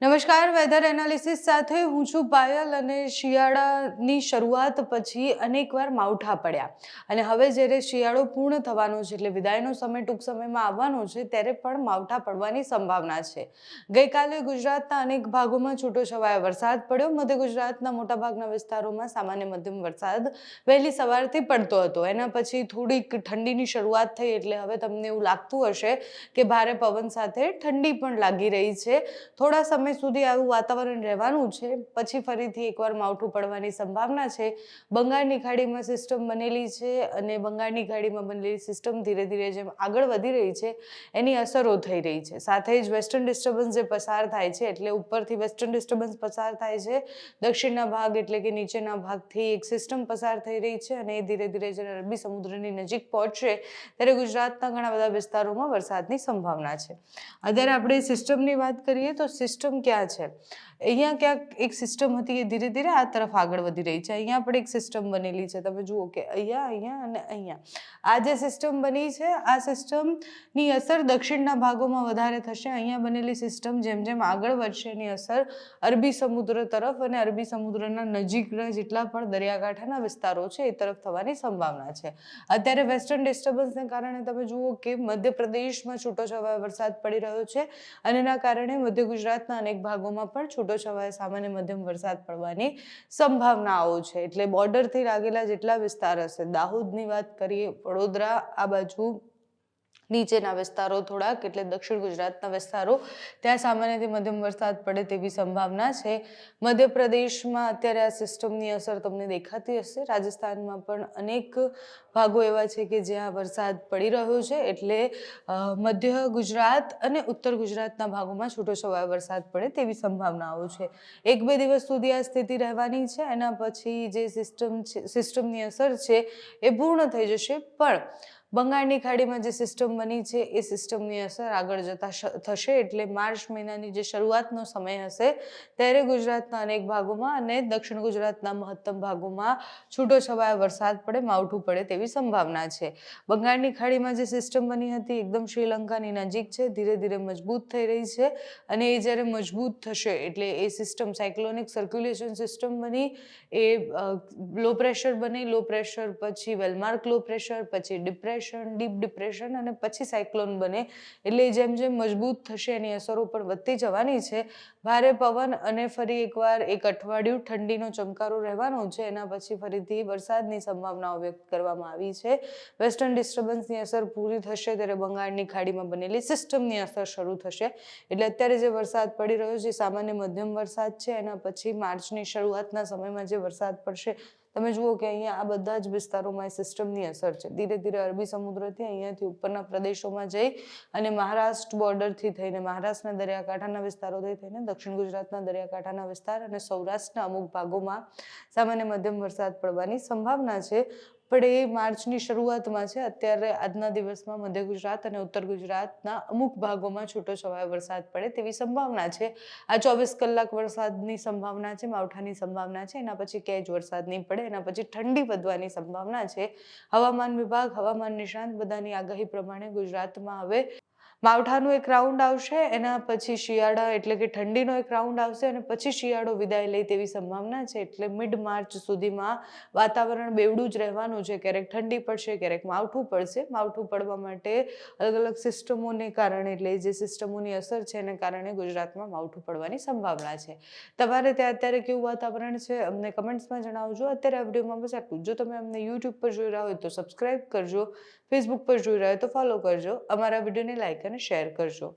નમસ્કાર, weather analysis સાથે હું છું પાયલ અને શિયાળાની શરૂઆત પછી અનેકવાર માવઠા પડ્યા અને હવે જ્યારે શિયાળો પૂર્ણ થવાનો છે એટલે વિદાયનો સમય ટૂંક સમયમાં આવવાનો છે ત્યારે પણ માવઠા પડવાની સંભાવના છે. ગઈકાલે ગુજરાતના અનેક ભાગોમાં છૂટોછવાયો વરસાદ પડ્યો. મધ્ય ગુજરાતના મોટાભાગના વિસ્તારોમાં સામાન્ય મધ્યમ વરસાદ વહેલી સવારથી પડતો હતો. એના પછી થોડીક ઠંડીની શરૂઆત થઈ એટલે હવે તમને એવું લાગતું હશે કે ભારે પવન સાથે ઠંડી પણ લાગી રહી છે. થોડા સમય સુધી આવું વાતાવરણ રહેવાનું છે, પછી ફરીથી એકવાર માવઠું પડવાની સંભાવના છે. બંગાળની ખાડીમાં સિસ્ટમ બનેલી છે અને બંગાળની ખાડીમાં બનેલી સિસ્ટમ ધીરે ધીરે જેમ આગળ વધી રહી છે એની અસરો થઈ રહી છે. સાથે જ વેસ્ટર્ન ડિસ્ટર્બન્સ જે પસાર થાય છે એટલે ઉપરથી વેસ્ટર્ન ડિસ્ટર્બન્સ પસાર થાય છે, દક્ષિણના ભાગ એટલે કે નીચેના ભાગથી એક સિસ્ટમ પસાર થઈ રહી છે અને એ ધીરે ધીરે જ્યારે અરબી સમુદ્રની નજીક પહોંચશે ત્યારે ગુજરાતના ઘણા બધા વિસ્તારોમાં વરસાદની સંભાવના છે. અત્યારે આપણે સિસ્ટમની વાત કરીએ તો સિસ્ટમ ક્યાં છે? અહીંયા ક્યાંક એક સિસ્ટમ હતી એ ધીરે ધીરે આ તરફ આગળ વધી રહી છે. અહીંયા પણ એક સિસ્ટમ બનેલી છે, તમે જુઓ કે અહીંયા અને અહીંયા આ જે સિસ્ટમ બની છે આ સિસ્ટમની અસર દક્ષિણના ભાગોમાં વધારે થશે. અહીંયા બનેલી સિસ્ટમ જેમ જેમ આગળ વધશે એની અસર અરબી સમુદ્ર તરફ અને અરબી સમુદ્રના નજીકના જેટલા પણ દરિયાકાંઠાના વિસ્તારો છે એ તરફ થવાની સંભાવના છે. અત્યારે વેસ્ટર્ન ડિસ્ટર્બન્સને કારણે તમે જુઓ કે મધ્યપ્રદેશમાં છૂટોછવાયો વરસાદ પડી રહ્યો છે અને એના કારણે મધ્ય ગુજરાતના અનેક ભાગોમાં પણ છૂટોછવાયો સામાન્ય મધ્યમ વરસાદ પડવાની સંભાવનાઓ છે. એટલે બોર્ડરથી લાગેલા જેટલા વિસ્તાર હશે, દાહોદની વાત કરીએ, વડોદરા આ બાજુ નીચેના વિસ્તારો થોડાક એટલે દક્ષિણ ગુજરાતના વિસ્તારો, ત્યાં સામાન્યથી મધ્યમ વરસાદ પડે તેવી સંભાવના છે. મધ્યપ્રદેશમાં અત્યારે આ સિસ્ટમની અસર તમને દેખાતી હશે. રાજસ્થાનમાં પણ અનેક ભાગો એવા છે કે જ્યાં વરસાદ પડી રહ્યો છે એટલે મધ્ય ગુજરાત અને ઉત્તર ગુજરાતના ભાગોમાં છૂટોછવાયો વરસાદ પડે તેવી સંભાવનાઓ છે. 1-2 દિવસ સુધી આ સ્થિતિ રહેવાની છે. એના પછી જે સિસ્ટમની અસર છે એ પૂર્ણ થઈ જશે, પણ બંગાળની ખાડીમાં જે સિસ્ટમ બની છે એ સિસ્ટમની અસર આગળ જતા થશે એટલે માર્ચ મહિનાની જે શરૂઆતનો સમય હશે ત્યારે ગુજરાતના અનેક ભાગોમાં અને દક્ષિણ ગુજરાતના મહત્તમ ભાગોમાં છૂટોછવાયો વરસાદ પડે, માવઠું પડે તેવી સંભાવના છે. બંગાળની ખાડીમાં જે સિસ્ટમ બની હતી એકદમ શ્રીલંકાની નજીક છે, ધીરે ધીરે મજબૂત થઈ રહી છે અને એ જ્યારે મજબૂત થશે એટલે એ સિસ્ટમ સાયક્લોનિક સર્ક્યુલેશન સિસ્ટમ બની, એ લો પ્રેશર બની, લો પ્રેશર પછી વેલમાર્ક લો પ્રેશર, પછી ડિપ્રેશન, ડીપ ડિપ્રેશન અને પછી સાયક્લોન બને. એટલે જેમ જેમ મજબૂત થશે એની અસરો પણ વધતી જવાની છે. ભારે પવન અને ફરી એકવાર એક અઠવાડિયું ઠંડીનો ચમકારો રહેવાનો છે. એના પછી ફરીથી વરસાદની સંભાવનાઓ વ્યક્ત કરવામાં આવી છે. વેસ્ટર્ન ડિસ્ટર્બન્સની અસર પૂરી થશે ત્યારે બંગાળની ખાડીમાં બનેલી સિસ્ટમની અસર શરૂ થશે. એટલે અત્યારે જે વરસાદ પડી રહ્યો છે સામાન્ય મધ્યમ વરસાદ છે. એના પછી માર્ચની શરૂઆતના સમયમાં જે વરસાદ પડશે તમે જુઓ કે અહીંયા આ બધા જ વિસ્તારોમાં સિસ્ટમની અસર છે. ધીરે ધીરે અરબી સમુદ્રથી અહીંયાથી ઉપરના પ્રદેશોમાં જઈ અને મહારાષ્ટ્ર બોર્ડરથી થઈને મહારાષ્ટ્રના દરિયાકાંઠાના વિસ્તારોથી થઈને દક્ષિણ ગુજરાતના દરિયાકાંઠાના વિસ્તાર અને સૌરાષ્ટ્રના અમુક ભાગોમાં સામાન્ય મધ્યમ વરસાદ પડવાની સંભાવના છે. પણ એ માર્ચની શરૂઆતમાં છે. અત્યારે આજના દિવસમાં મધ્ય ગુજરાત અને ઉત્તર ગુજરાતના અમુક ભાગોમાં છૂટોછવાયો વરસાદ પડે તેવી સંભાવના છે. આ 24 કલાક વરસાદની સંભાવના છે, માવઠાની સંભાવના છે. એના પછી ક્યાંય જ વરસાદ નહીં પડે. એના પછી ઠંડી વધવાની સંભાવના છે. હવામાન વિભાગ, હવામાન નિષ્ણાંત બધાની આગાહી પ્રમાણે ગુજરાતમાં હવે માવઠાનું એક રાઉન્ડ આવશે, એના પછી શિયાળા એટલે કે ઠંડીનો એક રાઉન્ડ આવશે અને પછી શિયાળો વિદાય લે તેવી સંભાવના છે. એટલે મિડ માર્ચ સુધીમાં વાતાવરણ બેવડું જ રહેવાનું છે. ક્યારેક ઠંડી પડશે, ક્યારેક માવઠું પડશે. માવઠું પડવા માટે અલગ અલગ સિસ્ટમોને કારણે એટલે જે સિસ્ટમોની અસર છે એને કારણે ગુજરાતમાં માવઠું પડવાની સંભાવના છે. તમારે ત્યાં અત્યારે કેવું વાતાવરણ છે અમને કમેન્ટ્સમાં જણાવજો. અત્યારે આ વિડીયોમાં બસ આટલું. જો તમે અમને યુટ્યુબ પર જોઈ રહ્યા હોય તો સબસ્ક્રાઇબ કરજો, ફેસબુક પર જોઈ રહ્યા હોય તો ફોલો કરજો, અમારા વિડીયોને લાઈક અને શેર કરજો.